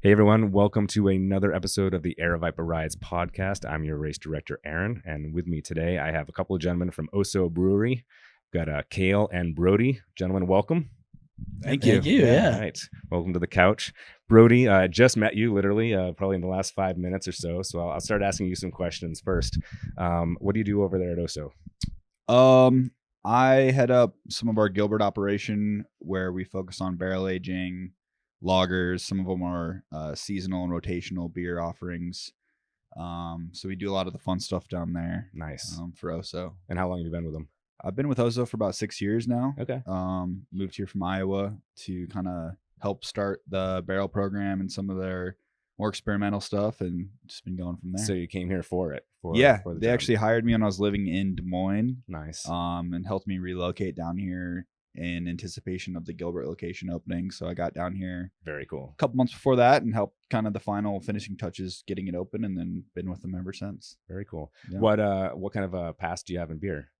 Hey everyone, welcome to another episode of the Aravaipa Rides podcast. I'm your race director, Aaron, and with me today I have a couple of gentlemen from OHSO Brewery. We've got Cale and Brody. Gentlemen, welcome. Thank you. Yeah. All right. Welcome to the couch. Brody, just met you literally probably in the last 5 minutes or so. So I'll start asking you some questions first. What do you do over there at OHSO? I head up some of our Gilbert operation where we focus on barrel aging, lagers. Some of them are seasonal and rotational beer offerings. So we do a lot of the fun stuff down there. Nice. For OHSO. And how long have you been with them? I've been with OHSO for about 6 years now. Okay. Moved here from Iowa to kind of help start the barrel program and some of their more experimental stuff, and just been going from there. So you came here for it? Yeah, for the they job. actually hired me when I was living in Des Moines. Nice. And helped me relocate down here in anticipation of the Gilbert location opening. So I got down here Very cool. a couple months before that and helped kind of the final finishing touches getting it open, and then been with them ever since. Very cool. Yeah. What kind of past do you have in beer?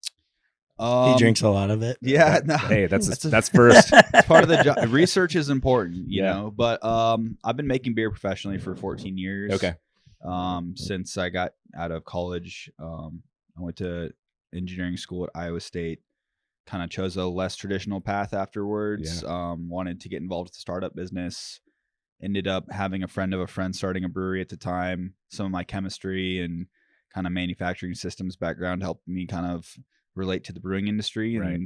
He drinks a lot of it. Yeah, no, Hey, that's first. it's part of the job. Research is important, you Yeah. know. But I've been making beer professionally for 14 years. Okay. Since I got out of college, I went to engineering school at Iowa State. Kind of chose a less traditional path afterwards. Wanted to get involved with the startup business. Ended up having a friend of a friend starting a brewery at the time. Some of my chemistry and kind of manufacturing systems background helped me kind of relate to the brewing industry, and Right.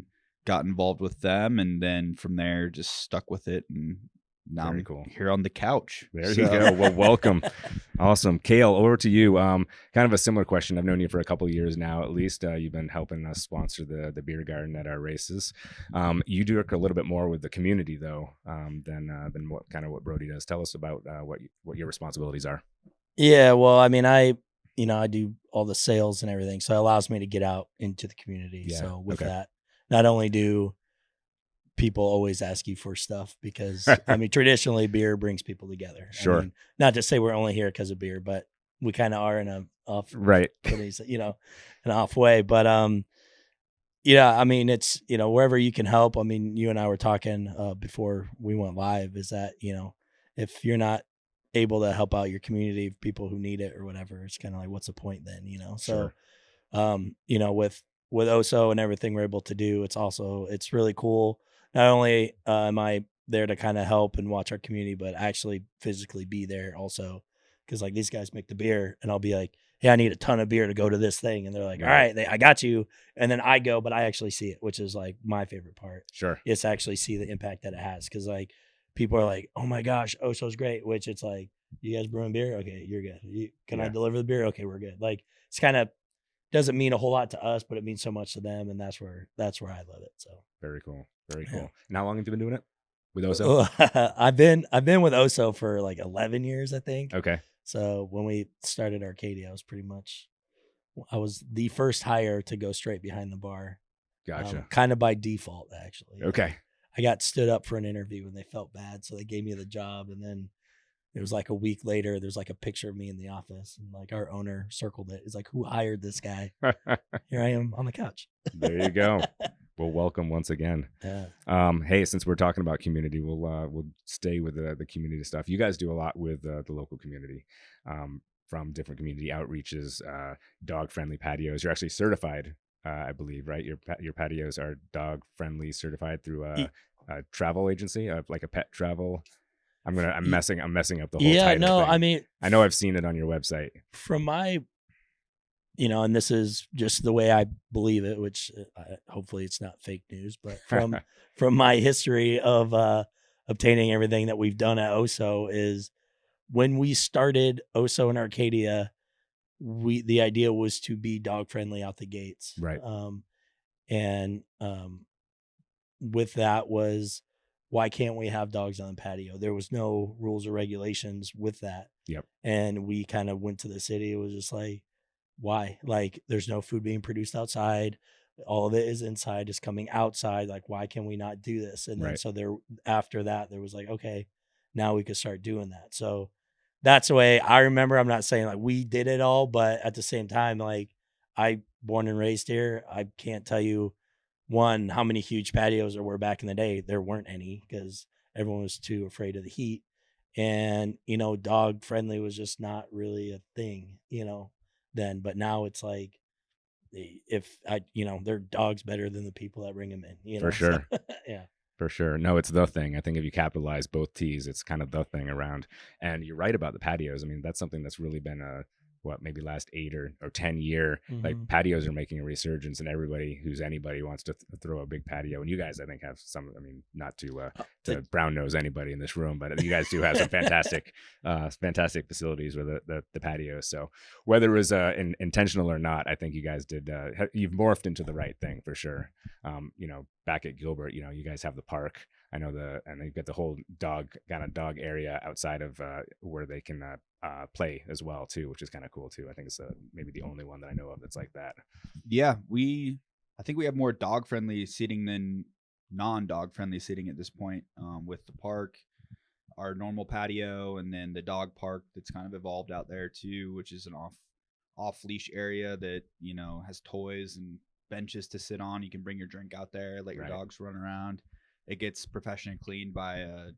got involved with them, and then from there just stuck with it, and now Very I'm cool. here on the couch. There So- you go. Well, welcome. Awesome. Cale, over to you. Kind of a similar question. I've known you for a couple of years now, at least. You've been helping us sponsor the beer garden at our races. You do work a little bit more with the community, though, than what Brody does. Tell us about what your responsibilities are. Yeah, well, I mean, I do all the sales and everything, so it allows me to get out into the community. Yeah, So with okay. that, not only do people always ask you for stuff, because I mean, traditionally beer brings people together. Sure. I mean, not to say we're only here because of beer, but we kind of are in a off, Right. an off way. But yeah, I mean, it's, wherever you can help. I mean, you and I were talking before we went live, is that, if you're not able to help out your community, people who need it or whatever, it's kind of like, what's the point then, Sure. So with OHSO and everything we're able to do, it's really cool. Not only am I there to kind of help and watch our community, but actually physically be there also, because like these guys make the beer and I'll be like, hey, I need a ton of beer to go to this thing, and they're like, all right, I got you, and then I go, but I actually see it, which is like my favorite part. Sure. Is to actually see the impact that it has, because like people are like, oh my gosh, OHSO's great, which it's like, you guys brewing beer? Okay, you're good. Can I deliver the beer? Okay, we're good. Like, it's kind of doesn't mean a whole lot to us, but it means so much to them, and that's where I love it. So Very cool. Very Yeah. cool. And how long have you been doing it with OHSO? I've been with OHSO for like 11 years, I think. Okay. So when we started Arcadia, I was the first hire to go straight behind the bar. Gotcha. Kind of by default, actually. Okay. I got stood up for an interview and they felt bad, so they gave me the job. And then it was like a week later, there's like a picture of me in the office, and like our owner circled it. It's like, who hired this guy? Here I am on the couch. There you go. Well, welcome once again. Yeah. Hey, since we're talking about community, we'll stay with the community stuff. You guys do a lot with the local community, from different community outreaches, dog friendly patios. You're actually certified, I believe, right? Your patios are dog friendly, certified through a travel agency, like a pet travel. I'm messing up the whole title no, thing. I mean, I know I've seen it on your website. from my, and this is just the way I believe it, which hopefully it's not fake news, but from my history of obtaining everything that we've done at OHSO, is when we started OHSO in Arcadia, the idea was to be dog friendly out the gates. Right. And with that was, why can't we have dogs on the patio? There was no rules or regulations with that. Yep. And we kind of went to the city. It was just like, why? Like, there's no food being produced outside. All of it is inside, just coming outside. Like, why can we not do this? And then so after that, there was like, okay, now we could start doing that. So that's the way I remember. I'm not saying like we did it all, but at the same time, like, I born and raised here. I can't tell you how many huge patios there were back in the day. There weren't any, because everyone was too afraid of the heat. And, dog friendly was just not really a thing, then. But now it's like, their dog's better than the people that bring them in, For so, sure. yeah. For sure. No, it's the thing. I think if you capitalize both T's, it's kind of the thing around. And you're right about the patios. I mean, that's something that's really been maybe last 8 or 10 year, like Mm-hmm. patios are making a resurgence, and everybody who's anybody wants to throw a big patio. And you guys, I think, have some, I mean, not to brown nose anybody in this room, but you guys do have some fantastic facilities with the patios. So whether it was intentional or not, I think you guys did, you've morphed into the right thing for sure. Back at Gilbert, you guys have the park. I know and they've got the whole dog area outside of where they can play as well too, which is kind of cool too. I think it's maybe the only one that I know of that's like that. Yeah, I think we have more dog friendly seating than non-dog friendly seating at this point, with the park, our normal patio, and then the dog park that's kind of evolved out there too, which is an off leash area that has toys and benches to sit on. You can bring your drink out there, let your dogs run around. It gets professionally cleaned by a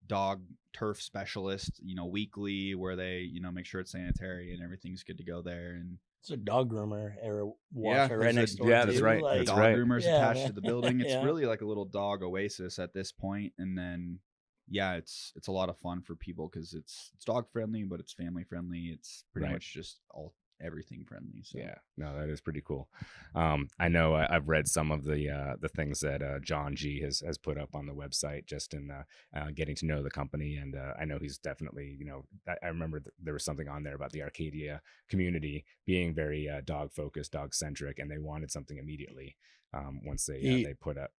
dog turf specialist, weekly, where they, make sure it's sanitary and everything's good to go there. And it's a dog groomer or washer there's right next door. Yeah, that's right. The That's dog right. groomer's Yeah, attached man. to the building. It's Yeah. really like a little dog oasis at this point. And then, it's a lot of fun for people because it's dog friendly, but it's family friendly. It's pretty much just everything friendly. So yeah, no, that is pretty cool. I know I've read some of the things that John G has put up on the website just in getting to know the company, and I know he's definitely, I remember there was something on there about the Arcadia community being very dog focused, dog centric, and they wanted something immediately once they put up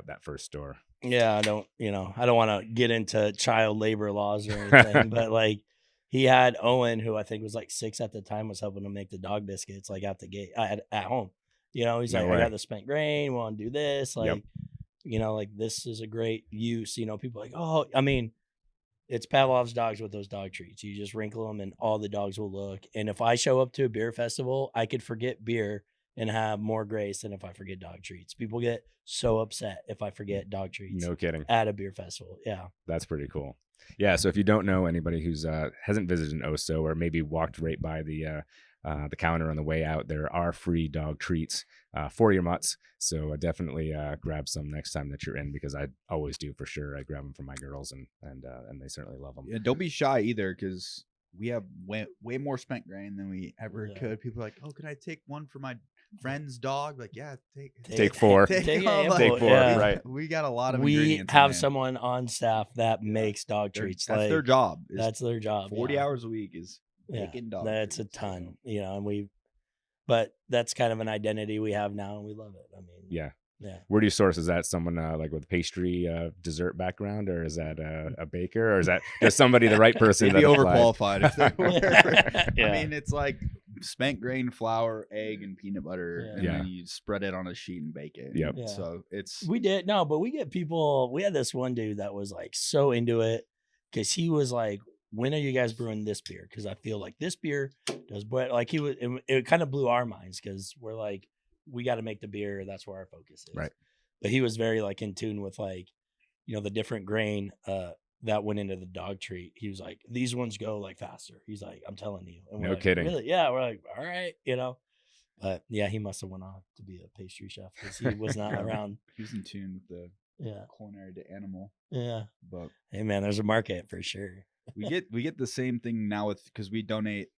that first store. Yeah, I don't want to get into child labor laws or anything, but like, he had Owen, who I think was like 6 at the time, was helping him make the dog biscuits, like out the gate at home. He's No like, way. I got the spent grain. We want to do this. Like, Yep. Like, this is a great use. People are like, oh, I mean, it's Pavlov's dogs with those dog treats. You just wrinkle them and all the dogs will look. And if I show up to a beer festival, I could forget beer and have more grace than if I forget dog treats. People get so upset if I forget dog treats. No kidding. At a beer festival. Yeah. That's pretty cool. Yeah. So if you don't know anybody who's hasn't visited an OHSO or maybe walked right by the counter on the way out, there are free dog treats for your mutts. So definitely grab some next time that you're in, because I always do for sure. I grab them for my girls, and they certainly love them. Yeah, don't be shy either, because we have way more spent grain than we ever could. People are like, oh, could I take one for my friend's dog? Like, yeah, take 4. Take 4, yeah. right. We got a lot of We ingredients have in there. someone on staff that makes dog treats. That's like, their job. That's their job. 40 hours a week is making dog That's treats, a ton, and but that's kind of an identity we have now, and we love it. I mean, Yeah. Yeah. Where do you source? Is that someone like with pastry dessert background, or is that a baker, or is that just somebody the right person? They'd be that applied? overqualified if they were. Yeah. I mean, it's like spent grain flour, egg, and peanut butter, and then you spread it on a sheet and bake it. Yep. Yeah. So it's We get people. We had this one dude that was like so into it, because he was like, when are you guys brewing this beer? Because I feel like this beer does, but like it kind of blew our minds, because we're like, we got to make the beer. That's where our focus is. Right. But he was very like in tune with like, the different grain that went into the dog treat. He was like, these ones go like faster. He's like, I'm telling you. And we're No like, kidding. Really? Yeah. We're like, all right, But yeah, he must have went on to be a pastry chef, because he was not around. He was in tune with the culinary to animal. Yeah. But hey man, there's a market for sure. we get the same thing now because we donate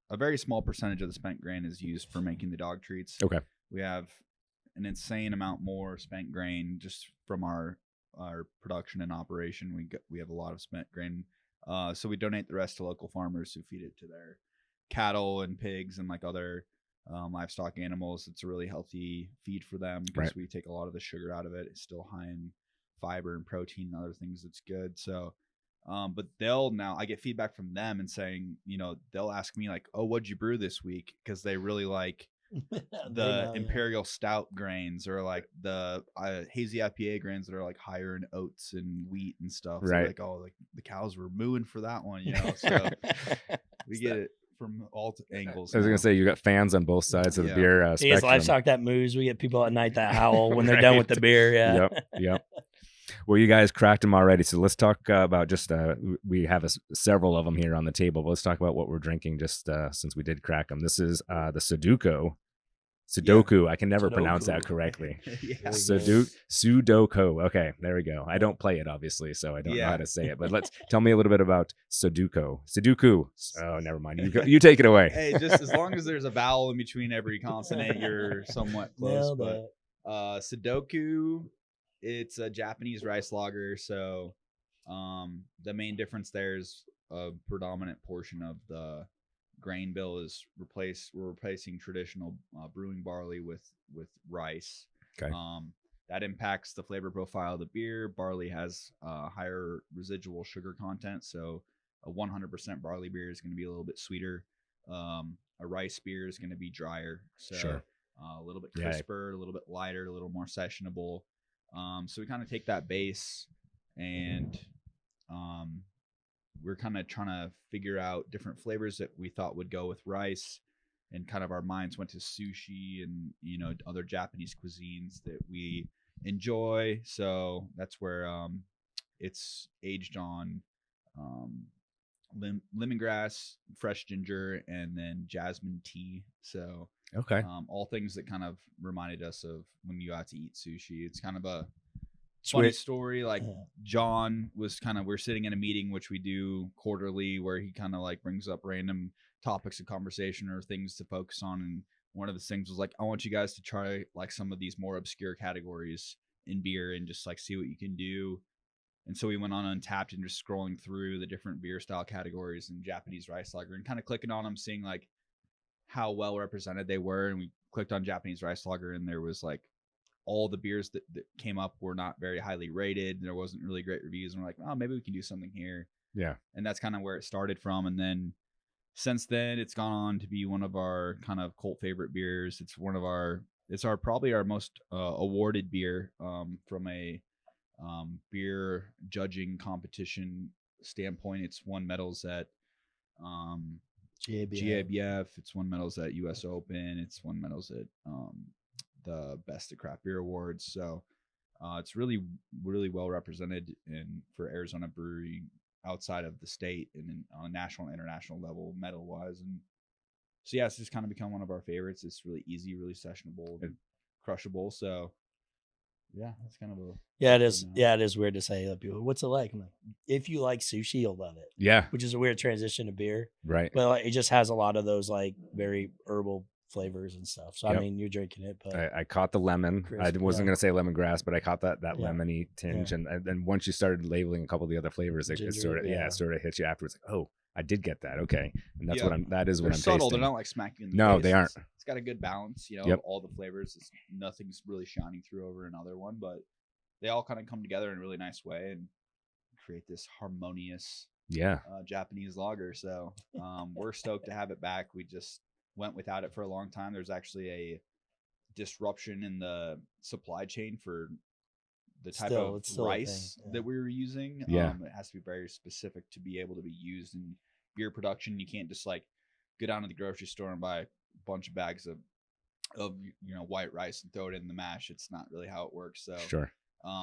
a very small percentage of the spent grain is used for making the dog treats. Okay. We have an insane amount more spent grain just from our production and operation. We have a lot of spent grain. So we donate the rest to local farmers who feed it to their cattle and pigs and like other livestock animals. It's a really healthy feed for them, because we take a lot of the sugar out of it. It's still high in fiber and protein and other things that's good. So but I get feedback from them and saying, they'll ask me like, oh, what'd you brew this week? Because they really like the imperial stout grains, or like the hazy IPA grains that are like higher in oats and wheat and stuff. So Right. like, oh, like the cows were mooing for that one, So we get it from all angles. I was gonna say, you got fans on both sides of the beer He has spectrum. livestock that moves. We get people at night that howl when they're done with the beer. Yeah. Yep. Well, you guys cracked them already, so let's talk about just we have several of them here on the table, but let's talk about what we're drinking just since we did crack them. This is the Sudoku. Yeah. I can never pronounce that correctly. Sudoku. Okay, there we go. I don't play it, obviously, so I don't know how to say it. But tell me a little bit about Sudoku. Oh, never mind. You take it away. Hey, just as long as there's a vowel in between every consonant, you're somewhat close. But Sudoku, it's a Japanese rice lager. So the main difference there is a predominant portion of the grain bill is we're replacing traditional brewing barley with rice. Okay. That impacts the flavor profile of the beer. Barley has higher residual sugar content, so a 100% barley beer is going to be a little bit sweeter. A rice beer is going to be drier, so sure. A little bit crisper, a little bit lighter, a little more sessionable. So we kind of take that base and we're kind of trying to figure out different flavors that we thought would go with rice, and kind of our minds went to sushi and, you know, other Japanese cuisines that we enjoy. So that's where it's aged on lemongrass, fresh ginger, and then jasmine tea. So okay, all things that kind of reminded us of when you got to eat sushi. It's kind of a funny story. Like John was we're sitting in a meeting, which we do quarterly, where he kind of like brings up random topics of conversation or things to focus on. And one of the things was like, I want you guys to try like some of these more obscure categories in beer and just like see what you can do. And so we went on Untapped and just scrolling through the different beer style categories and Japanese rice lager and kind of clicking on them, seeing like how well represented they were. And we clicked on Japanese rice lager, and there was like all the beers that came up were not very highly rated. There wasn't really great reviews. And we're like, oh, maybe we can do something here. Yeah. And that's kind of where it started from. And then since then, it's gone on to be one of our kind of cult favorite beers. It's probably our most awarded beer from a beer judging competition standpoint. It's won medals at GABF. It's won medals at US Open. It's won medals at the Best of Craft Beer Awards. So it's really, really well represented for Arizona brewery outside of the state and on a national and international level, medal wise. And so, yeah, it's just kind of become one of our favorites. It's really easy, really sessionable, and crushable. So, yeah, that's kind of it is. Yeah, it is weird to say to people, what's it like? I'm like, if you like sushi, you'll love it. Yeah. Which is a weird transition to beer. Right. But like, it just has a lot of those like very herbal flavors and stuff. So I mean, you're drinking it, but I caught the lemon. I wasn't gonna say lemongrass, but I caught that lemony tinge, and then once you started labeling a couple of the other flavors, it sort of hits you afterwards. Like, oh, I did get that. Okay, and that's what I'm subtle. tasting. They're not like smacking in the face. They aren't. It's got a good balance, you know, of all the flavors. Nothing's really shining through over another one, but they all kind of come together in a really nice way and create this harmonious Japanese lager. So we're stoked to have it back. We just went without it for a long time. There's actually a disruption in the supply chain for the type of rice that we were using. It has to be very specific to be able to be used in beer production. You can't just like go down to the grocery store and buy a bunch of bags of white rice and throw it in the mash. It's not really how it works. So sure.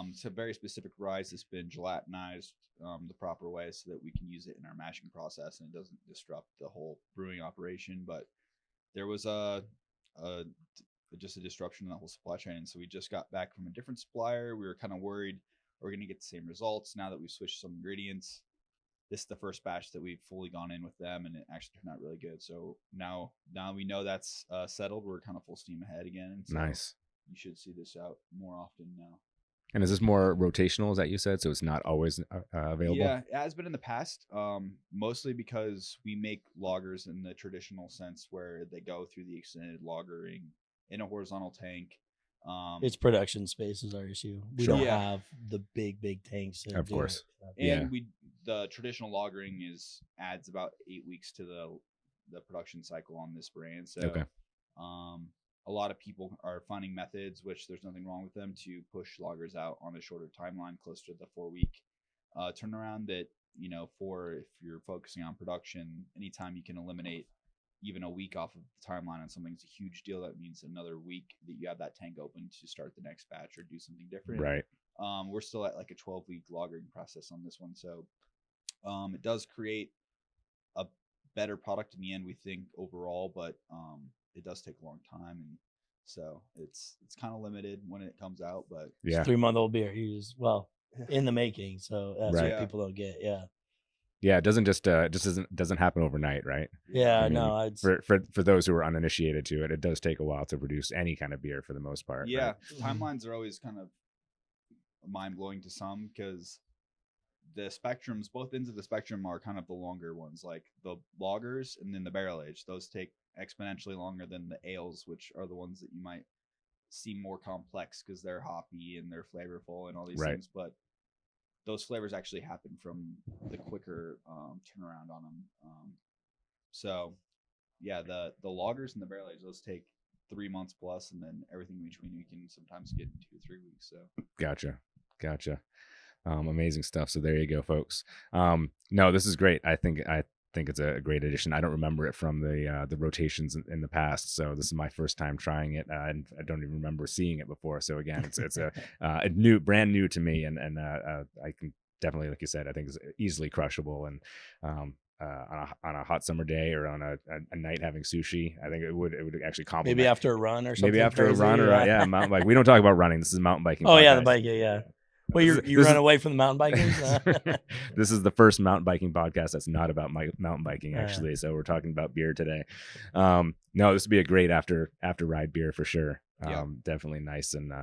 It's a very specific rice that's been gelatinized the proper way so that we can use it in our mashing process and it doesn't disrupt the whole brewing operation. But there was just a disruption in the whole supply chain. And so we just got back from a different supplier. We were kind of worried we're going to get the same results now that we've switched some ingredients. This is the first batch that we've fully gone in with them, and it actually turned out really good. So now we know that's settled. We're kind of full steam ahead again. So nice. You should see this out more often now. And is this more rotational, as that you said? So it's not always available? Yeah, it has been in the past, mostly because we make lagers in the traditional sense where they go through the extended lagering in a horizontal tank. It's production space is our issue. We don't have the big tanks. Of course. And the traditional lagering adds about 8 weeks to the production cycle on this brand. So a lot of people are finding methods, which there's nothing wrong with them, to push lagers out on a shorter timeline, closer to the 4-week turnaround. That, if you're focusing on production, anytime you can eliminate, even a week off of the timeline on something's a huge deal. That means another week that you have that tank open to start the next batch or do something different. Right. We're still at like a 12-week lagering process on this one. So it does create a better product in the end, we think, overall, but it does take a long time. And so it's kind of limited when it comes out, but it's 3-month-old beer. He's in the making. So that's Right. what people don't get. Yeah. Yeah, it doesn't just doesn't happen overnight, right? Yeah, I mean, no. For those who are uninitiated to it, it does take a while to produce any kind of beer for the most part. Yeah, right? timelines are always kind of mind blowing to some because the spectrums, both ends of the spectrum, are kind of the longer ones, like the lagers and then the barrel age. Those take exponentially longer than the ales, which are the ones that you might seem more complex because they're hoppy and they're flavorful and all these things, but those flavors actually happen from the quicker turnaround on them. So yeah, the lagers and the barrel age, those take 3 months plus, and then everything in between you can sometimes get in 2 or 3 weeks. So Gotcha. Amazing stuff. So there you go, folks. No, this is great. I think it's a great addition. I don't remember it from the rotations in the past, so this is my first time trying it, and I don't even remember seeing it before. So again, it's a brand new to me, and I can definitely, like you said, I think it's easily crushable, and on a hot summer day or on a night having sushi, I think it would actually complement. Maybe after a run or something. Maybe after crazy, a run or mountain bike. We don't talk about running. This is mountain biking. Oh podcast. yeah, the biking. Yeah. Well, you run away from the mountain biking. This is the first mountain biking podcast that's not about mountain biking, actually. So we're talking about beer today. No, this would be a great after ride beer for sure. Definitely nice and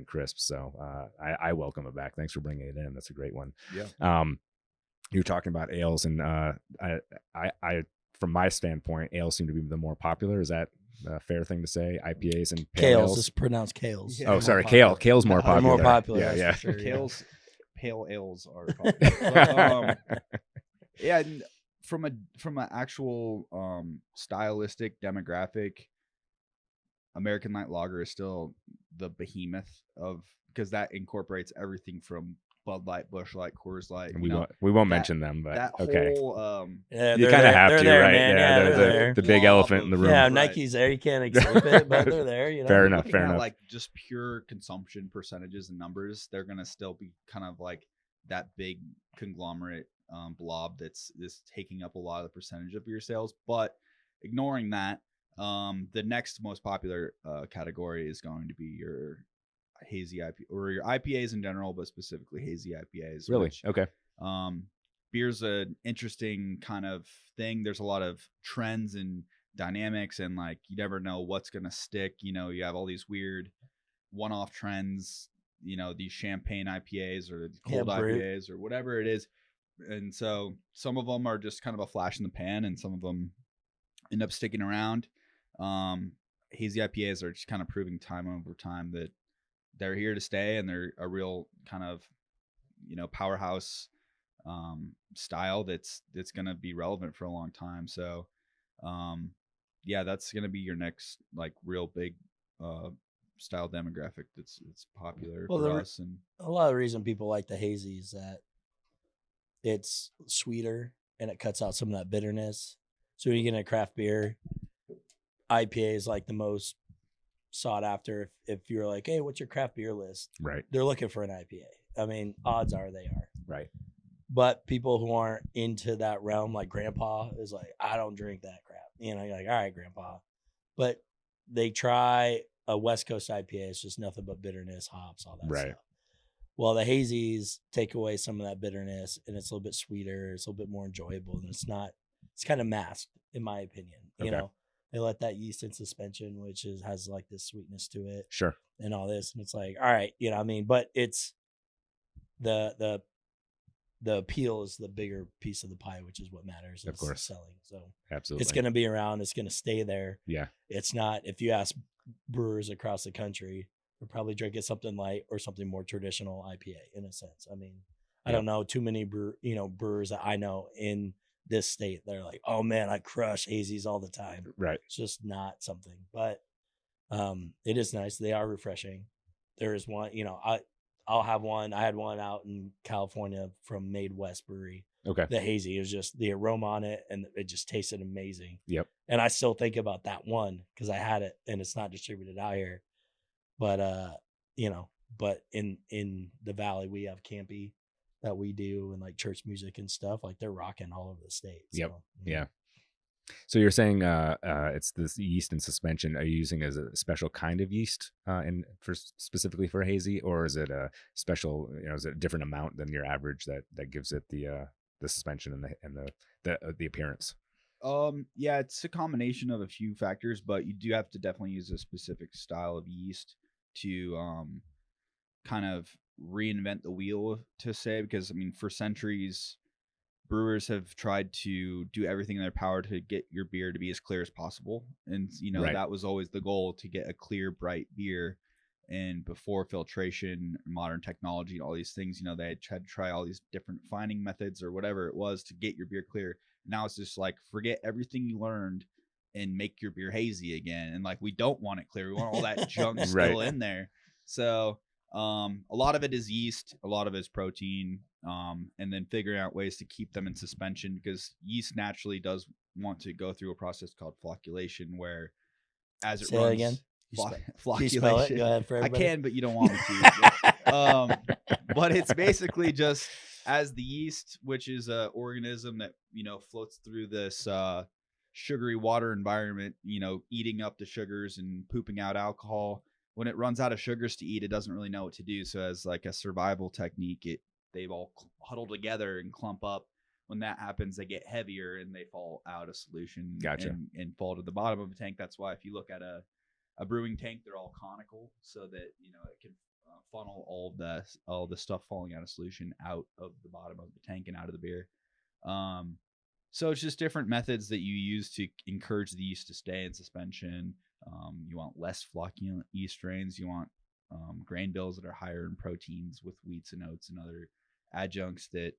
crisp. So I welcome it back. Thanks for bringing it in. That's a great one. Yeah. You were talking about ales, and I from my standpoint, ales seem to be the more popular. Is that a fair thing to say? IPAs and pale ales. It's pronounced Cales. Yeah, Cale. Cale's more popular. More popular. Yeah. For sure, Cale's pale ales are popular. Yeah, from an actual stylistic demographic, American Light Lager is still the behemoth of, because that incorporates everything from Bud Light, Busch Light, Coors Light. We won't mention them, but that okay. Whole, you kind of have to, there, right? Man. Yeah, they're there. The big elephant in the room. Yeah, Right. Nike's there. You can't escape it, but they're there. You know? Fair enough. Like just pure consumption percentages and numbers, they're gonna still be kind of like that big conglomerate blob that's taking up a lot of the percentage of your sales. But ignoring that, the next most popular category is going to be your hazy IPA, or your IPAs in general, but specifically hazy IPAs. Really? Okay. Beer's an interesting kind of thing. There's a lot of trends and dynamics, and like you never know what's gonna stick. You have all these weird one-off trends. These champagne IPAs or cold IPAs or whatever it is. And so some of them are just kind of a flash in the pan, and some of them end up sticking around. Hazy IPAs are just kind of proving time over time that they're here to stay, and they're a real kind of, powerhouse style that's going to be relevant for a long time. So, that's going to be your next like real big style demographic that's popular for us. And a lot of the reason people like the hazy is that it's sweeter and it cuts out some of that bitterness. So when you get in a craft beer, IPA is like the most sought after. If you're like, hey, what's your craft beer list? Right. They're looking for an IPA. I mean, odds are they are. Right. But people who aren't into that realm, like Grandpa is like, I don't drink that crap. You're like, all right, Grandpa. But they try a West Coast IPA. It's just nothing but bitterness, hops, all that stuff. Well, the hazies take away some of that bitterness, and it's a little bit sweeter. It's a little bit more enjoyable, and it's kind of masked, in my opinion. They let that yeast in suspension, which has like this sweetness to it. Sure. And all this. And it's like, all right, what I mean? But it's the appeal is the bigger piece of the pie, which is what matters. Of course. Selling. So absolutely. It's going to be around. It's going to stay there. Yeah. It's not, if you ask brewers across the country, they're probably drinking something light or something more traditional IPA in a sense. I mean, I don't know too many brewers that I know in this state. They're like, oh man, I crush hazies all the time. Right. It's just not something, but it is nice. They are refreshing. There is one, I'll have one. I had one out in California from Made West Brewery. Okay. The hazy. It was just the aroma on it, and it just tasted amazing. Yep. And I still think about that one because I had it, and it's not distributed out here. But but in the valley we have Campy that we do, and like church music and stuff. Like they're rocking all over the state. Yep. So, yeah. So you're saying it's this yeast and suspension. Are you using as a special kind of yeast specifically for hazy, or is it a special? Is it a different amount than your average that gives it the suspension and the appearance? Yeah, it's a combination of a few factors, but you do have to definitely use a specific style of yeast to kind of reinvent the wheel, to say, because I mean, for centuries, brewers have tried to do everything in their power to get your beer to be as clear as possible. And, Right. that was always the goal, to get a clear, bright beer. And before filtration, modern technology, and all these things, they had tried to try all these different fining methods or whatever it was to get your beer clear. Now it's just like, forget everything you learned and make your beer hazy again. And like, we don't want it clear. We want all that junk still in there. So a lot of it is yeast, a lot of it is protein, and then figuring out ways to keep them in suspension, because yeast naturally does want to go through a process called flocculation, where as it Say runs that again. flocculation. You spell it? Go ahead for I everybody. can, but you don't want me to. But it's basically just as the yeast, which is an organism that floats through this sugary water environment, eating up the sugars and pooping out alcohol. When it runs out of sugars to eat, it doesn't really know what to do. So as like a survival technique, they all huddle together and clump up. When that happens, they get heavier and they fall out of solution. Gotcha. And fall to the bottom of a tank. That's why if you look at a brewing tank, they're all conical, so that it can funnel all the stuff falling out of solution out of the bottom of the tank and out of the beer. So it's just different methods that you use to encourage the yeast to stay in suspension. You want less flocculent yeast strains. You want grain bills that are higher in proteins, with wheats and oats and other adjuncts that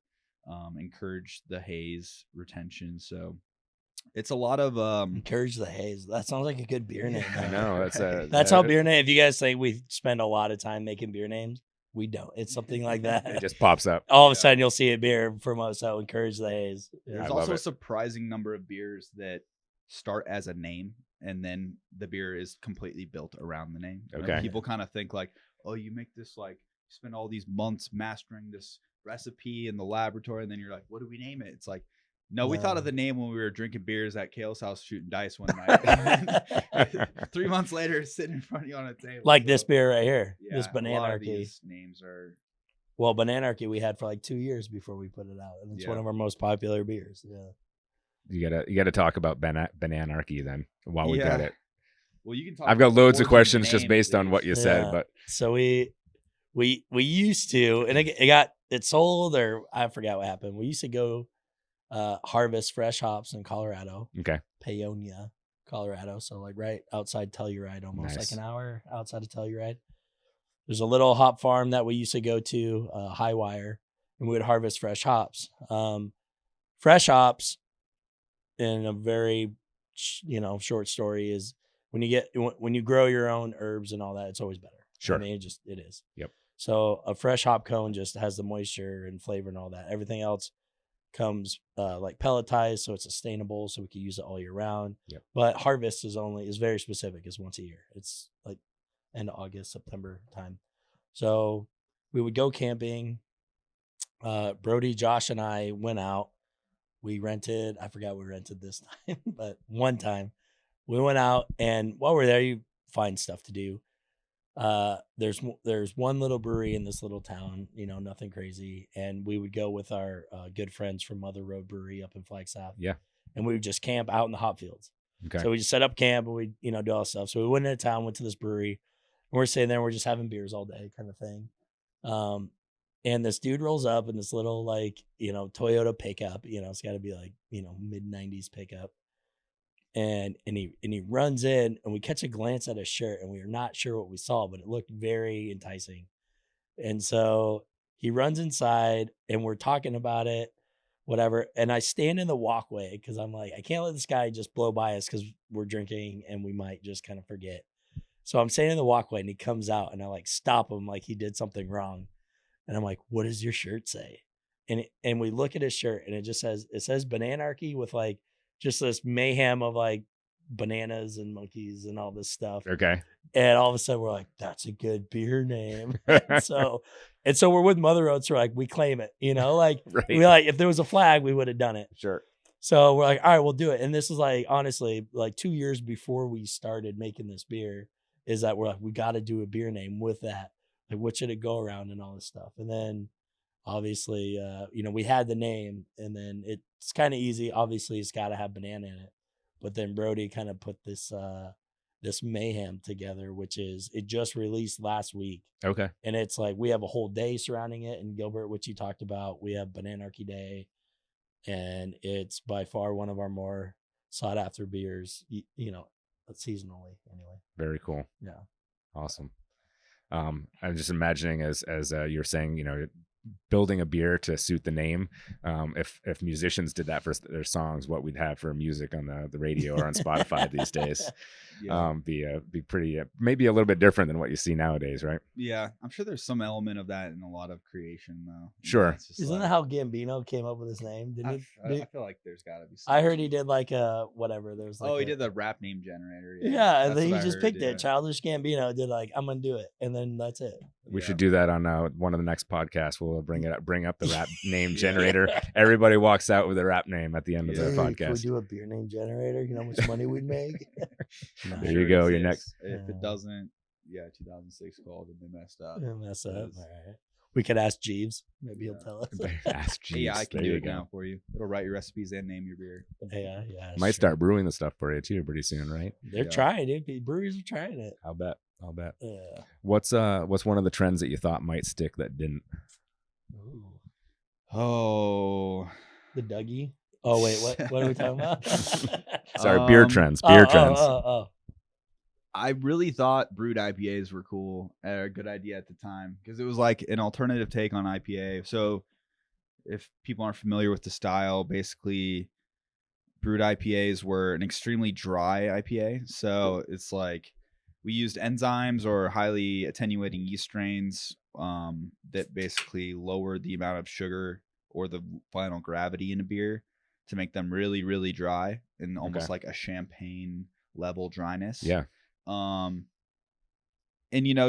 encourage the haze retention. So it's a lot of Encourage the haze. That sounds like a good beer name. I know That's how beer name. If you guys think we spend a lot of time making beer names, we don't. It's something like that. It just pops up. All of a sudden, you'll see a beer from us. So encourage the haze. There's also a surprising number of beers that start as a name, and then the beer is completely built around the name. Okay. People kind of think like, oh, you make this, like, you spend all these months mastering this recipe in the laboratory, and then you're like, what do we name it? It's like, no, we thought of the name when we were drinking beers at Cale's house shooting dice one night. 3 months later, it's sitting in front of you on a table. Like this beer right here. Yeah, this Bananarchy. Names are. Well, Bananarchy we had for like 2 years before we put it out, and it's one of our most popular beers. Yeah. You gotta talk about Bananarchy then while we got it. Well, you can talk. I've got loads of questions just based on what you said, but so we used to, and it sold, or I forgot what happened. We used to go harvest fresh hops in Colorado. Okay. Paonia, Colorado. So like right outside Telluride, almost Nice. like an hour outside of Telluride. There's a little hop farm that we used to go to, High Wire, and we would harvest fresh hops. Fresh hops, in a very short story, is when you grow your own herbs and all that, it's always better. Sure. I mean, it is. Yep. So a fresh hop cone just has the moisture and flavor and all that. Everything else comes like pelletized, so it's sustainable, so we can use it all year round. Yep. But harvest is very specific. It's once a year. It's like end of August, September time. So we would go camping. Brody, Josh, and I went out. We rented, I forgot we rented this time, but one time we went out, and while we're there, you find stuff to do. There's one little brewery in this little town, nothing crazy. And we would go with our good friends from Mother Road Brewery up in Flagstaff. Yeah. And we would just camp out in the hop fields. Okay. So we just set up camp, and we, do all this stuff. So we went into town, went to this brewery, and we're sitting there, and we're just having beers all day kind of thing. And this dude rolls up in this little, like, Toyota pickup, it's got to be like, mid-90s pickup. And he runs in, and we catch a glance at his shirt, and we are not sure what we saw, but it looked very enticing. And so he runs inside, and we're talking about it, whatever. And I stand in the walkway because I'm like, I can't let this guy just blow by us because we're drinking and we might just kind of forget. So I'm standing in the walkway, and he comes out, and I like stop him like he did something wrong. And I'm like, what does your shirt say? and we look at his shirt and it says Bananarchy with like just this mayhem of like bananas and monkeys and all this stuff. Okay. And all of a sudden we're like, that's a good beer name. and so we're with Mother Oats. We're like, we claim it, like Right. we like, if there was a flag, we would have done it. Sure. So we're like, all right, we'll do it. And this is like, honestly, like 2 years before we started making this beer, is that we're like, we got to do a beer name with that. Like, what should it go around and all this stuff? And then obviously, we had the name, and then it's kind of easy. Obviously, it's got to have banana in it. But then Brody kind of put this mayhem together, which is, it just released last week. Okay. And it's like, we have a whole day surrounding it in Gilbert, which you talked about. We have Bananarchy Day, and it's by far one of our more sought after beers, seasonally anyway. Very cool. Yeah. Awesome. I'm just imagining as you're saying, building a beer to suit the name. If musicians did that for their songs, what we'd have for music on the radio or on Spotify these days, be pretty maybe a little bit different than what you see nowadays, right? Yeah, I'm sure there's some element of that in a lot of creation, though. Sure. Isn't that how Gambino came up with his name? I feel like there's got to be. I heard he did like a whatever. There's like he did the rap name generator. Yeah, and then he just picked it. Childish Gambino did like, I'm gonna do it, and then that's it. We should do that on one of the next podcasts. We'll bring up the rap name generator. Everybody walks out with a rap name at the end of their podcast. Can we do a beer name generator? You know how much money we'd make? There you go. Your next. If it doesn't, 2006 called and they messed up. Yeah, mess up. All right. We could ask Jeeves. Maybe he'll tell us. Ask Jeeves. Yeah, I can do it now for you. It'll write your recipes and name your beer. Yeah. Might start brewing the stuff for you too pretty soon, right? They're trying it. Breweries are trying it. I'll bet. Yeah. What's one of the trends that you thought might stick that didn't? Ooh. Oh, the Dougie. Oh wait, what are we talking about? Sorry, beer trends. Beer trends. I really thought brewed IPAs were cool, a good idea at the time, because it was like an alternative take on IPA. So if people aren't familiar with the style, basically brewed IPAs were an extremely dry IPA. So it's like we used enzymes or highly attenuating yeast strains that basically lowered the amount of sugar or the final gravity in a beer to make them really, really dry and almost like a champagne level dryness. Yeah. And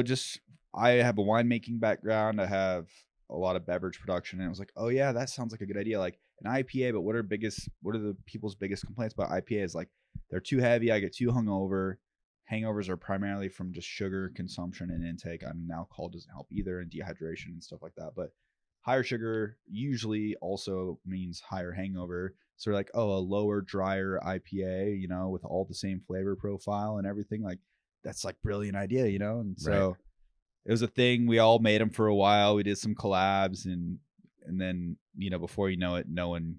just I have a winemaking background. I have a lot of beverage production, and I was like, oh yeah, that sounds like a good idea. Like an IPA, but what are the people's biggest complaints about IPAs? Like they're too heavy. I get too hungover. Hangovers are primarily from just sugar consumption and intake. I mean, alcohol doesn't help either, and dehydration and stuff like that. But higher sugar usually also means higher hangover. So like, oh, a lower, drier IPA, with all the same flavor profile and everything, like that's like brilliant idea, And so it was a thing. We all made them for a while. We did some collabs, and then, before you know it, no one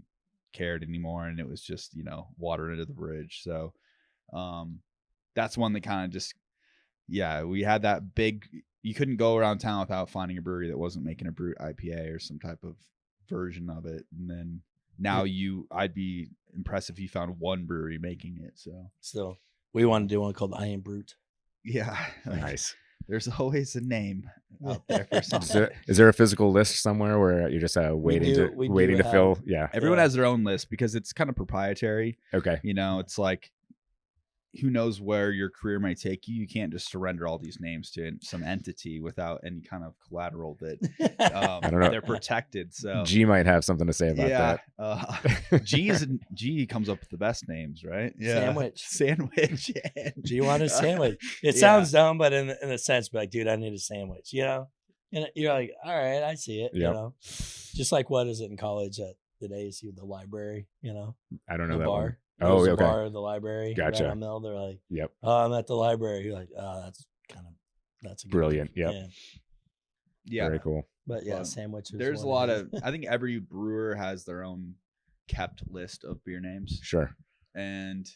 cared anymore, and it was just, water under the bridge. So that's one that kind of just, we had that big. You couldn't go around town without finding a brewery that wasn't making a brewed IPA or some type of version of it. And then now I'd be impressed if you found one brewery making it. So we want to do one called I Am Brute. Yeah. Nice. There's always a name out there for something. Is there a physical list somewhere where you're just waiting to fill? Yeah. Everyone has their own list because it's kind of proprietary. Okay. It's like, who knows where your career might take you. You can't just surrender all these names to some entity without any kind of collateral that I don't know. They're protected. So G might have something to say about that. G comes up with the best names, right? Yeah. Sandwich. G wanted a sandwich. It sounds dumb, but in a sense, be like, dude, I need a sandwich, And you're like, all right, I see it, Just like, what is it in college at the ASU, the library, I don't know the that bar. one. Oh, the okay. bar, the library. Gotcha. Right on Mill, they're like, yep. Oh, I'm at the library. You're like, oh, that's a good brilliant. Yep. Yeah. Very cool. But sandwiches. There's a lot of. I think every brewer has their own kept list of beer names. Sure. And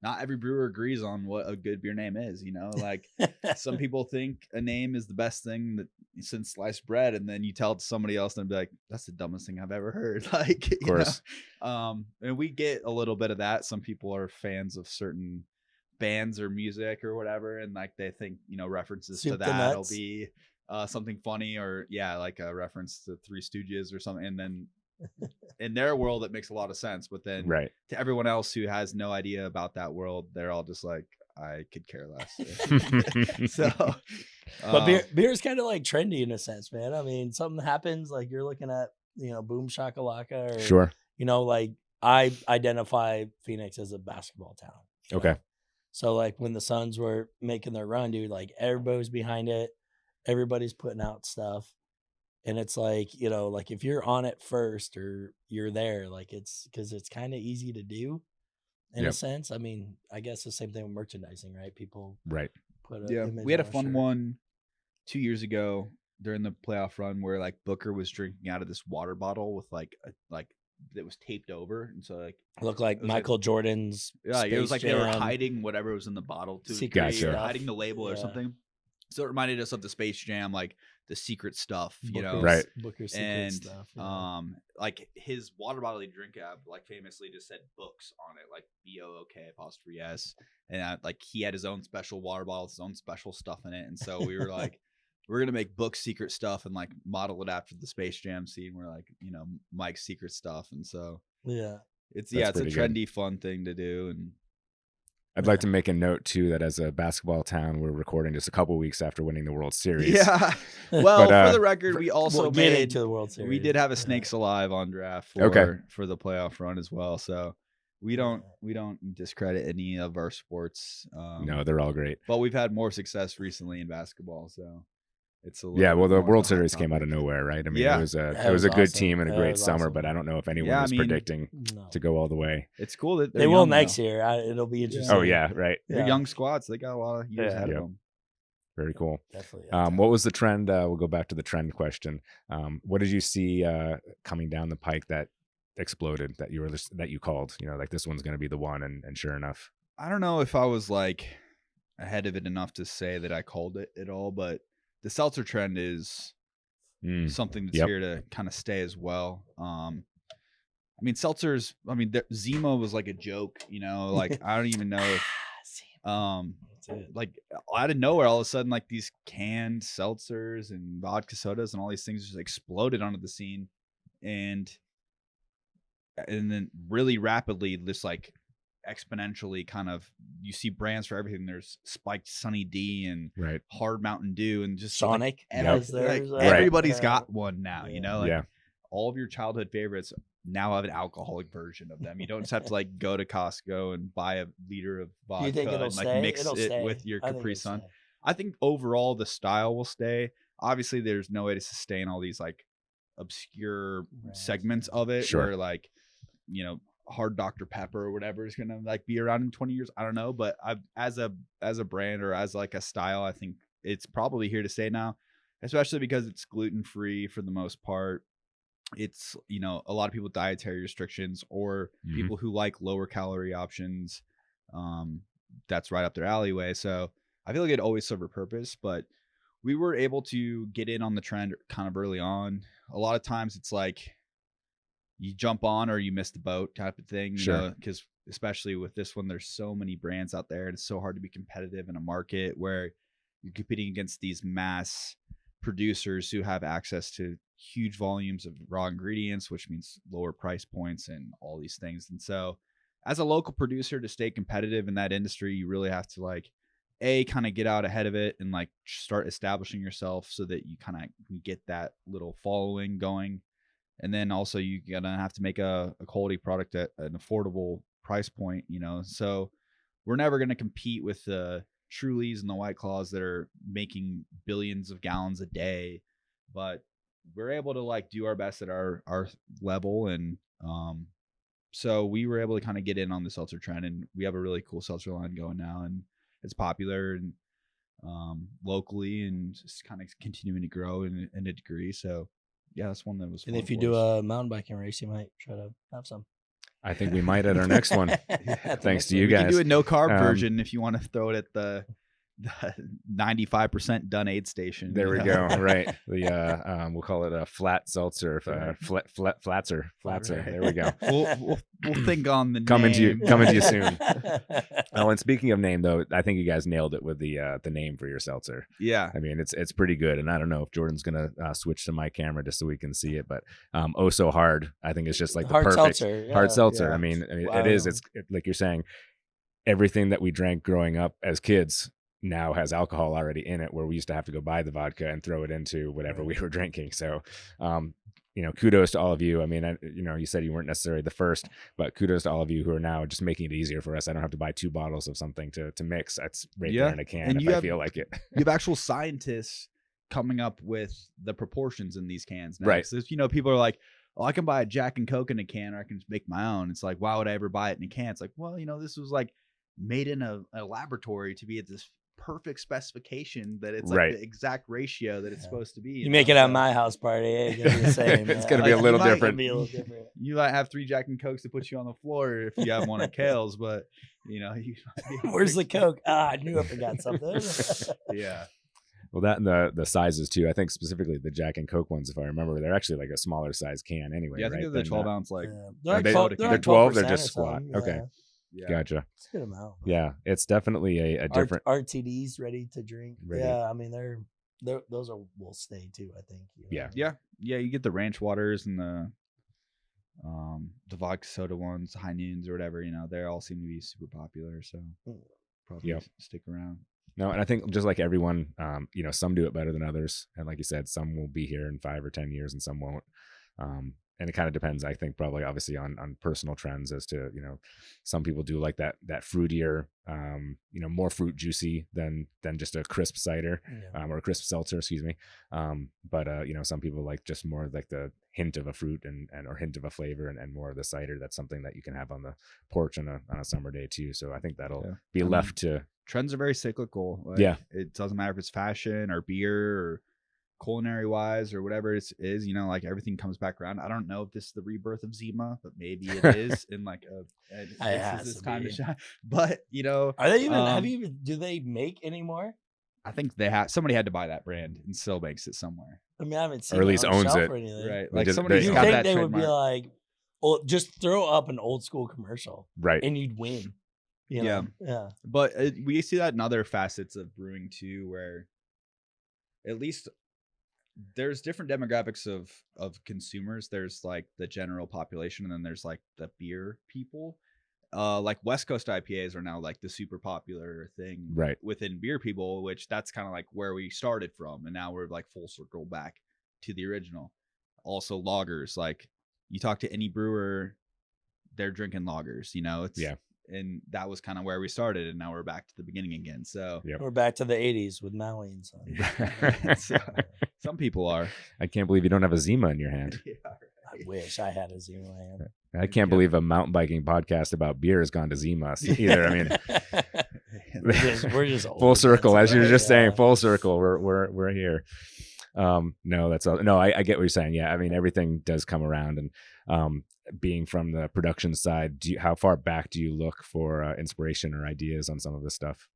not every brewer agrees on what a good beer name is. Like some people think a name is the best thing since sliced bread, and then you tell it to somebody else and they'll be like, that's the dumbest thing I've ever heard. Like, of course. And we get a little bit of that. Some people are fans of certain bands or music or whatever, and like they think references Soup to to that will Nuts. be something funny, or like a reference to Three Stooges or something, and then in their world it makes a lot of sense, but then to everyone else who has no idea about that world, they're all just like, I could care less. So but beer is kind of like trendy in a sense, man. I mean, something happens, like you're looking at, Boom Shakalaka, or sure, like I identify Phoenix as a basketball town. Okay. So like when the Suns were making their run, dude, like everybody's behind it, everybody's putting out stuff. And it's like, like if you're on it first or you're there, like it's because it's kind of easy to do in a sense. I mean, I guess the same thing with merchandising, right? People put a image we had a on fun shirt. one 2 years ago during the playoff run where like Booker was drinking out of this water bottle with like that was taped over, and so like it looked like Michael Jordan's it was like Jam. they were hiding whatever was in the bottle to hiding the label or something. So it reminded us of the Space Jam, like the secret stuff, Booker's secret stuff. Like his water bottle he drink out, like famously just said books on it, like BOOK''S, and like he had his own special water bottle, his own special stuff in it, and so we were like, we're gonna make Book's secret stuff and like model it after the Space Jam scene, where like Mike's secret stuff, and so it's a trendy, fun thing to do. And I'd like to make a note too that as a basketball town, we're recording just a couple weeks after winning the World Series. Yeah. Well, for the record, we also made to the World Series. We did have a Snakes Alive on draft for the playoff run as well. So we don't discredit any of our sports. No, they're all great. But we've had more success recently in basketball, so it's a well, the World Series came out of nowhere, right? I mean, it was a good team and a great summer, but I don't know if anyone was predicting to go all the way. It's cool that they will next year. It'll be interesting. Oh yeah, right. They're young squads. They got a lot of years ahead of them. Very cool. Definitely. What was the trend? We'll go back to the trend question. What did you see coming down the pike that exploded that you called? Like this one's going to be the one, and sure enough. I don't know if I was like ahead of it enough to say that I called it at all, but the seltzer trend is something that's here to kind of stay as well. I mean, seltzers. I mean, Zima was like a joke. Like I don't even know if like out of nowhere, all of a sudden, like these canned seltzers and vodka sodas and all these things just exploded onto the scene, and then really rapidly, this like exponentially kind of, you see brands for everything. There's spiked Sunny D and hard Mountain Dew and just Sonic. Everybody's got one now. All of your childhood favorites now have an alcoholic version of them. You don't just have to like go to Costco and buy a liter of vodka and like mix it with your Capri Sun. I think overall the style will stay. Obviously, there's no way to sustain all these like obscure segments of it, where like hard Dr. Pepper or whatever is gonna like be around in 20 years. I don't know, but as a brand or as like a style, I think it's probably here to stay now, especially because it's gluten free for the most part. It's a lot of people with dietary restrictions or people who like lower calorie options. That's right up their alleyway. So I feel like it always served a purpose, but we were able to get in on the trend kind of early on. A lot of times it's like you jump on or you miss the boat type of thing, because especially with this one, there's so many brands out there and it's so hard to be competitive in a market where you're competing against these mass producers who have access to huge volumes of raw ingredients, which means lower price points and all these things. And so as a local producer, to stay competitive in that industry, you really have to like kind of get out ahead of it and like start establishing yourself so that you kind of get that little following going. And then also you're gonna have to make a quality product at an affordable price point, so we're never going to compete with the Trulies and the White Claws that are making billions of gallons a day, but we're able to like do our best at our level. And so we were able to kind of get in on the seltzer trend, and we have a really cool seltzer line going now, and it's popular and locally and just kind of continuing to grow in a degree. So yeah, that's one that was fun. And if you do a mountain biking race, you might try to have some. I think we might at our next one. Thanks to you guys. We can do a no carb version if you want to throw it at the the 95% done aid station. There we go. Right. The we'll call it a flat seltzer, flatzer. Right. There we go. We'll think on the Coming to you soon. Oh, Oh, and speaking of name, though, I think you guys nailed it with the name for your seltzer. Yeah. I mean, it's pretty good, and I don't know if Jordan's gonna switch to my camera just so we can see it, but oh so hard. I think it's just like the hard perfect seltzer. hard seltzer. Yeah. I mean, Wow. it is. It's like you're saying, everything that we drank growing up as kids now has alcohol already in it, where we used to have to go buy the vodka and throw it into whatever we were drinking. So, kudos to all of you. I mean, you said you weren't necessarily the first, but kudos to all of you who are now just making it easier for us. I don't have to buy 2 bottles of something to mix. That's right there in a can and if I feel like it. You have actual scientists coming up with the proportions in these cans now. Right. So, people are like, oh, I can buy a Jack and Coke in a can, or I can just make my own. It's like, why would I ever buy it in a can? It's like, well, this was like made in a laboratory to be at this perfect specification that it's like the exact ratio that it's supposed to be. You make it at my house party, it's gonna be the same. It's gonna be a little different. You might have 3 Jack and Cokes to put you on the floor if you have one at Cale's, but where's the Coke? I knew I forgot something. Yeah. Well, that and the sizes too. I think specifically the Jack and Coke ones, if I remember, they're actually like a smaller size can anyway. Yeah, I think right? they're the 12 ounce. Like they're 12. They're just squat. Okay. Yeah. Gotcha. It's a good amount. Yeah, it's definitely a different RTDs ready to drink. Ready. Yeah, I mean those will stay too. I think. Yeah. You get the ranch waters and the vodka soda ones, high noons or whatever. They all seem to be super popular. So probably stick around. No, and I think just like everyone, some do it better than others, and like you said, some will be here in 5 or 10 years, and some won't. And it kind of depends, I think, probably obviously on personal trends as to, some people do like that fruitier, more fruit juicy than just a crisp cider, or a crisp seltzer, excuse me. But some people like just more like the hint of a fruit and or hint of a flavor and more of the cider. That's something that you can have on the porch on a summer day too. So I think that'll be left to. Trends are very cyclical. It doesn't matter if it's fashion or beer or culinary wise or whatever it is, like everything comes back around. I don't know if this is the rebirth of Zima, but maybe it is in like this time to shine. But are they even do they make anymore? I think somebody had to buy that brand and still makes it somewhere. I mean, I haven't seen or at least it on owns the it, or anything. Right? Like somebody's got that they trademark. would be like, just throw up an old school commercial, right? And you'd win. Yeah. But we see that in other facets of brewing too, where at least there's different demographics of consumers. There's like the general population, and then there's like the beer people. Like West Coast IPAs are now like the super popular thing within beer people, which that's kind of like where we started from, and now we're like full circle back to the original. Also lagers, like you talk to any brewer, they're drinking lagers, and that was kind of where we started, and now we're back to the beginning again. So we're back to the 80s with Maui and son. So, some people are. I can't believe you don't have a Zima in your hand. I wish I had a Zima in my hand. I can't believe a mountain biking podcast about beer has gone to Zima either. I mean, we're just full circle, as you were just saying. Full circle. We're here. No, that's all. No, I get what you're saying. Yeah, I mean, everything does come around, and being from the production side, how far back do you look for inspiration or ideas on some of this stuff?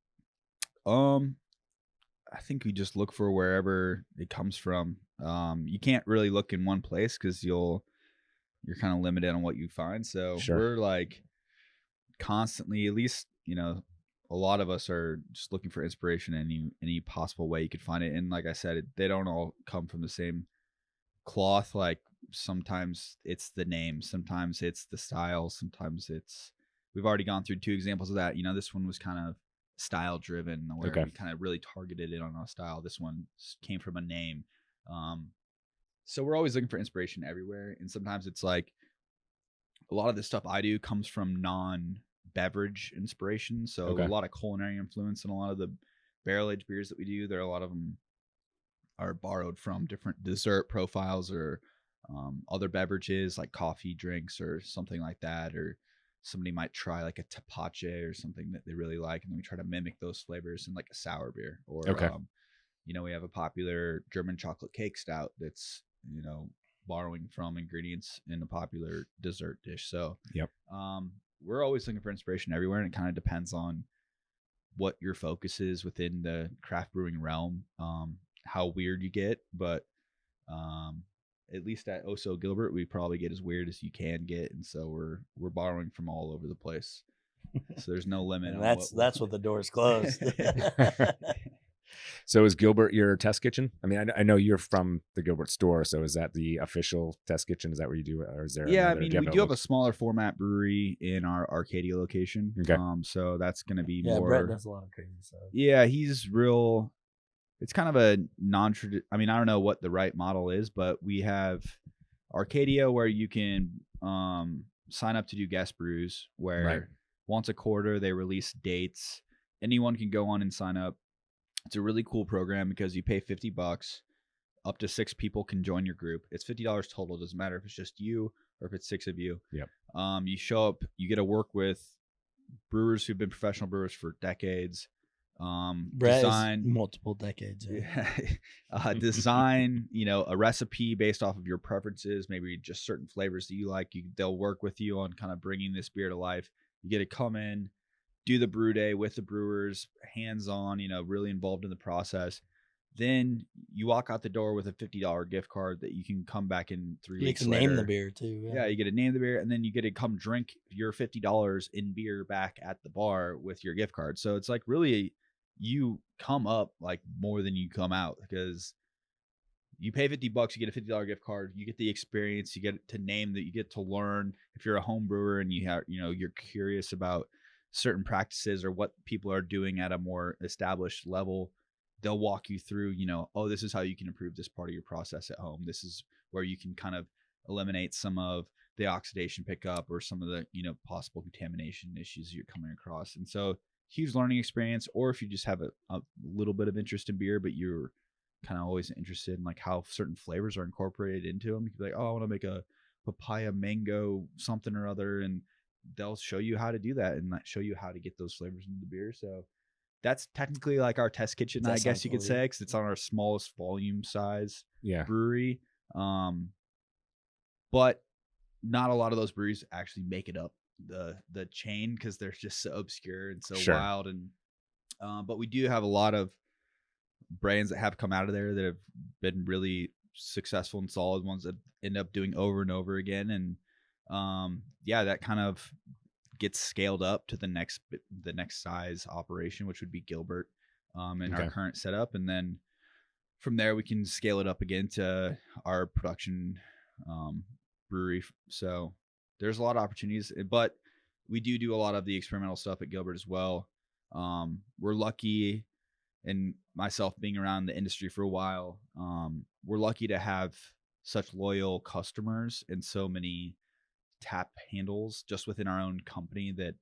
I think we just look for wherever it comes from. You can't really look in one place because you're kind of limited on what you find. So we're like constantly, at least, a lot of us are just looking for inspiration in any possible way you could find it. And like I said, they don't all come from the same cloth. Like sometimes it's the name, sometimes it's the style, sometimes we've already gone through 2 examples of that. This one was kind of style driven, where we kind of really targeted it on a style. This one came from a name. So we're always looking for inspiration everywhere. And sometimes it's like a lot of the stuff I do comes from non-beverage inspiration. So a lot of culinary influence in a lot of the barrel aged beers that we do. A lot of them are borrowed from different dessert profiles or other beverages like coffee drinks or something like that. Or somebody might try like a tepache or something that they really like, and then we try to mimic those flavors in like a sour beer. Or we have a popular German chocolate cake stout that's borrowing from ingredients in a popular dessert dish. So we're always looking for inspiration everywhere, and it kind of depends on what your focus is within the craft brewing realm, how weird you get, but at least at OHSO Gilbert, we probably get as weird as you can get, and so we're borrowing from all over the place. So there's no limit. And that's what the door's closed. So is Gilbert your test kitchen? I mean, I know you're from the Gilbert store, so is that the official test kitchen? Is that where you do it, or is there? Yeah, I mean, we do have a smaller format brewery in our Arcadia location. Okay. So that's going to be yeah, more. Brett does a lot of crazy stuff. Yeah, he's real. It's kind of a non-traditional. I mean, I don't know what the right model is, but we have Arcadia where you can sign up to do guest brews, where once a quarter they release dates. Anyone can go on and sign up. It's a really cool program because you pay $50. Up to 6 people can join your group. It's $50 total. Doesn't matter if it's just you or if it's 6 of you. Yep. You show up. You get to work with brewers who've been professional brewers for decades. Design multiple decades. Yeah. Design, a recipe based off of your preferences, maybe just certain flavors that you like. They'll work with you on kind of bringing this beer to life. You get to come in, do the brew day with the brewers, hands-on, really involved in the process. Then you walk out the door with a $50 gift card that you can come back in 3 weeks later. You can name the beer too. Yeah, you get to name the beer, and then you get to come drink your $50 in beer back at the bar with your gift card. So it's like really you come up like more than you come out, because you pay $50, you get a $50 gift card, you get the experience, you get to name that, you get to learn. If you're a home brewer and you have, you're curious about certain practices or what people are doing at a more established level, they'll walk you through, oh, this is how you can improve this part of your process at home. This is where you can kind of eliminate some of the oxidation pickup or some of the, possible contamination issues you're coming across. And so huge learning experience. Or if you just have a little bit of interest in beer, but you're kind of always interested in like how certain flavors are incorporated into them, you can be like, oh, I want to make a papaya mango something or other, and they'll show you how to do that and show you how to get those flavors into the beer. So that's technically like our test kitchen, I guess you could say, because it's on our smallest volume size brewery. But not a lot of those breweries actually make it up the chain because they're just so obscure and so wild. And but we do have a lot of brands that have come out of there that have been really successful and solid, ones that end up doing over and over again. And that kind of gets scaled up to the next size operation, which would be Gilbert in our current setup. And then from there we can scale it up again to our production brewery. So there's a lot of opportunities, but we do a lot of the experimental stuff at Gilbert as well. We're lucky, and myself being around the industry for a while, we're lucky to have such loyal customers and so many tap handles just within our own company that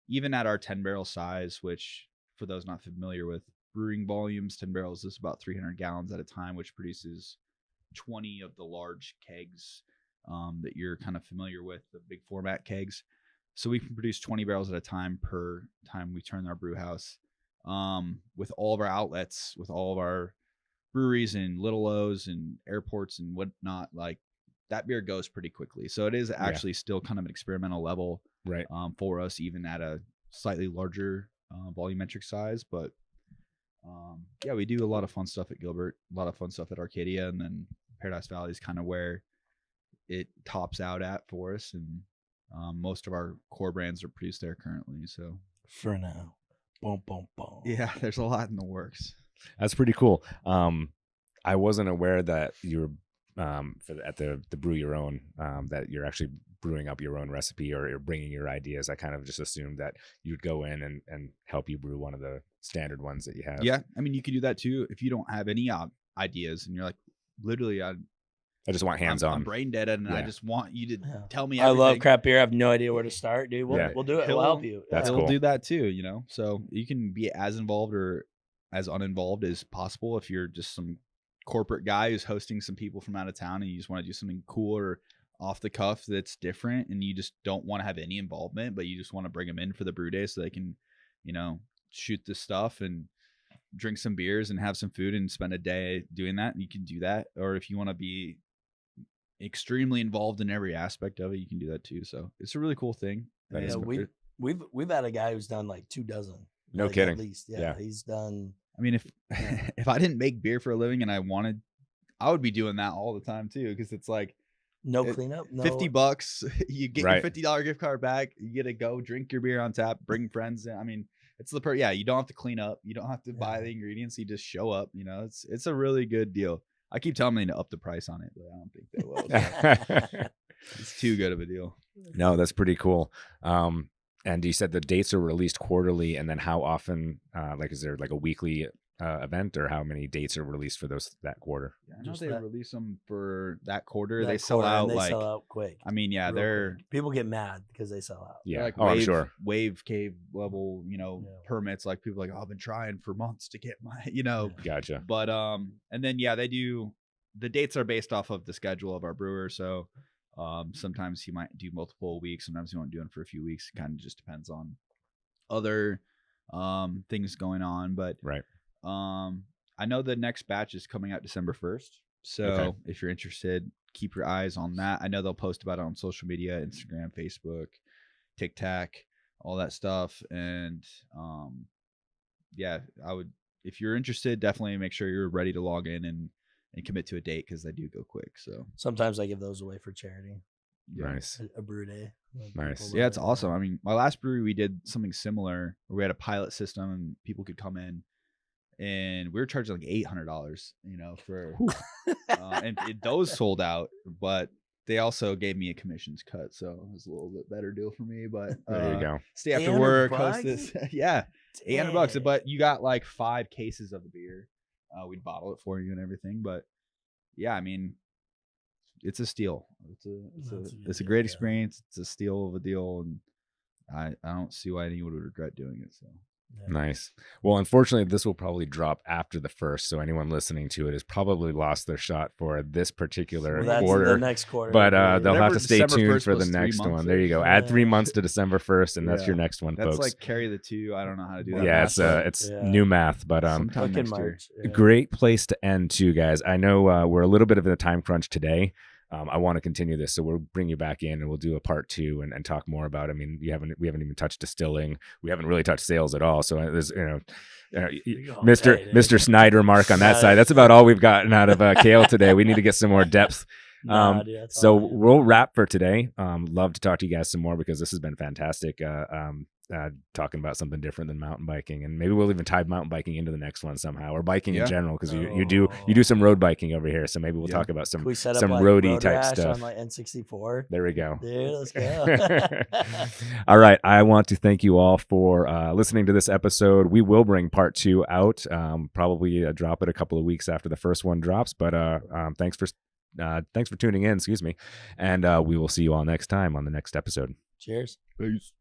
even at our 10 barrel size, which for those not familiar with brewing volumes, 10 barrels is about 300 gallons at a time, which produces 20 of the large kegs that you're kind of familiar with, the big format kegs. So we can produce 20 barrels at a time per time we turn our brew house. With all of our outlets, with all of our breweries and little O's and airports and whatnot, like that beer goes pretty quickly. So it is actually still kind of an experimental level for us, even at a slightly larger volumetric size. But we do a lot of fun stuff at Gilbert, a lot of fun stuff at Arcadia, and then Paradise Valley is kind of where it tops out at for us. And most of our core brands are produced there currently. So for now. Boom, boom, boom. Yeah, there's a lot in the works. That's pretty cool. I wasn't aware that you were at the Brew Your Own, that you're actually brewing up your own recipe or you're bringing your ideas. I kind of just assumed that you'd go in and help you brew one of the standard ones that you have. Yeah, I mean, you can do that too if you don't have any ideas and you're like, literally, I just want hands-on. I'm brain dead, and I just want you to tell me everything. I love craft beer. I have no idea where to start, dude. We'll do it. We'll help you. That's He'll cool. do that too, So you can be as involved or as uninvolved as possible if you're just some corporate guy who's hosting some people from out of town and you just want to do something cool or off the cuff that's different, and you just don't want to have any involvement, but you just want to bring them in for the brew day so they can, shoot the stuff and drink some beers and have some food and spend a day doing that. And you can do that. Or if you want to be extremely involved in every aspect of it, you can do that too. So it's a really cool thing. We've had a guy who's done like 2 dozen No like, kidding. At least, Yeah. he's done. I mean, if I didn't make beer for a living and I wanted, I would be doing that all the time too, because it's like no cleanup, no $50. You get Right. your $50 gift card back. You get to go drink your beer on tap, bring friends in. I mean, it's the yeah. You don't have to clean up. You don't have to buy the ingredients. You just show up. You know, it's a really good deal. I keep telling them to up the price on it, but I don't think they will. So. It's too good of a deal. No, that's pretty cool. And you said the dates are released quarterly, and then how often? Like, is there like a weekly event, or how many dates are released for that quarter? Yeah, I know they release them for that quarter. They sell out sell out quick. I mean, yeah, they're people get mad because they sell out. Yeah, like I'm sure. Wave cave level, permits. Like people are like, oh, I've been trying for months to get my, Gotcha. But and then they do. The dates are based off of the schedule of our brewer, so. Sometimes he might do multiple weeks. Sometimes he won't do it for a few weeks. It kind of just depends on other things going on. But right. I know the next batch is coming out December 1st. So if you're interested, keep your eyes on that. I know they'll post about it on social media, Instagram, Facebook, TikTok, all that stuff. And I would, if you're interested, definitely make sure you're ready to log in and commit to a date, because they do go quick. So sometimes I give those away for charity. Nice. A brew day. Nice. Yeah, it's awesome. I mean, my last brewery, we did something similar where we had a pilot system and people could come in, and we were charging like $800, for and those sold out, but they also gave me a commissions cut, so it was a little bit better deal for me. But there you go. Stay after work, host this. Yeah, it's $800, but you got like 5 cases of the beer. We'd bottle it for you and everything, but yeah, I mean, it's a steal. It's a great experience. It's a steal of a deal, and I don't see why anyone would regret doing it. So nice. Well, unfortunately, this will probably drop after the 1st, so anyone listening to it has probably lost their shot for this particular quarter. The next quarter, but they'll have to stay tuned for the next one. There you go. Add 3 months to December 1st, and that's your next one, that's folks. Like carry the 2. I don't know how to do that. Yeah, it's new math, but sometime next year. Great place to end too, guys. I know we're a little bit of a time crunch today. I want to continue this, so we'll bring you back in and we'll do a part 2 and talk more about it. I mean, we haven't even touched distilling. We haven't really touched sales at all. So there's Mr. Snyder mark on that side. That's about all we've gotten out of Cale today. We need to get some more depth. So we'll wrap for today. Love to talk to you guys some more, because this has been fantastic. Talking about something different than mountain biking, and maybe we'll even tie mountain biking into the next one somehow, or biking in general, because you do some road biking over here, so maybe we'll talk about some roady type stuff on like N64. There we go. Dude, let's go. All right, I want to thank you all for listening to this episode. We will bring part 2 out, probably drop it a couple of weeks after the first one drops, but thanks for tuning in, excuse me, and we will see you all next time on the next episode. Cheers. Peace.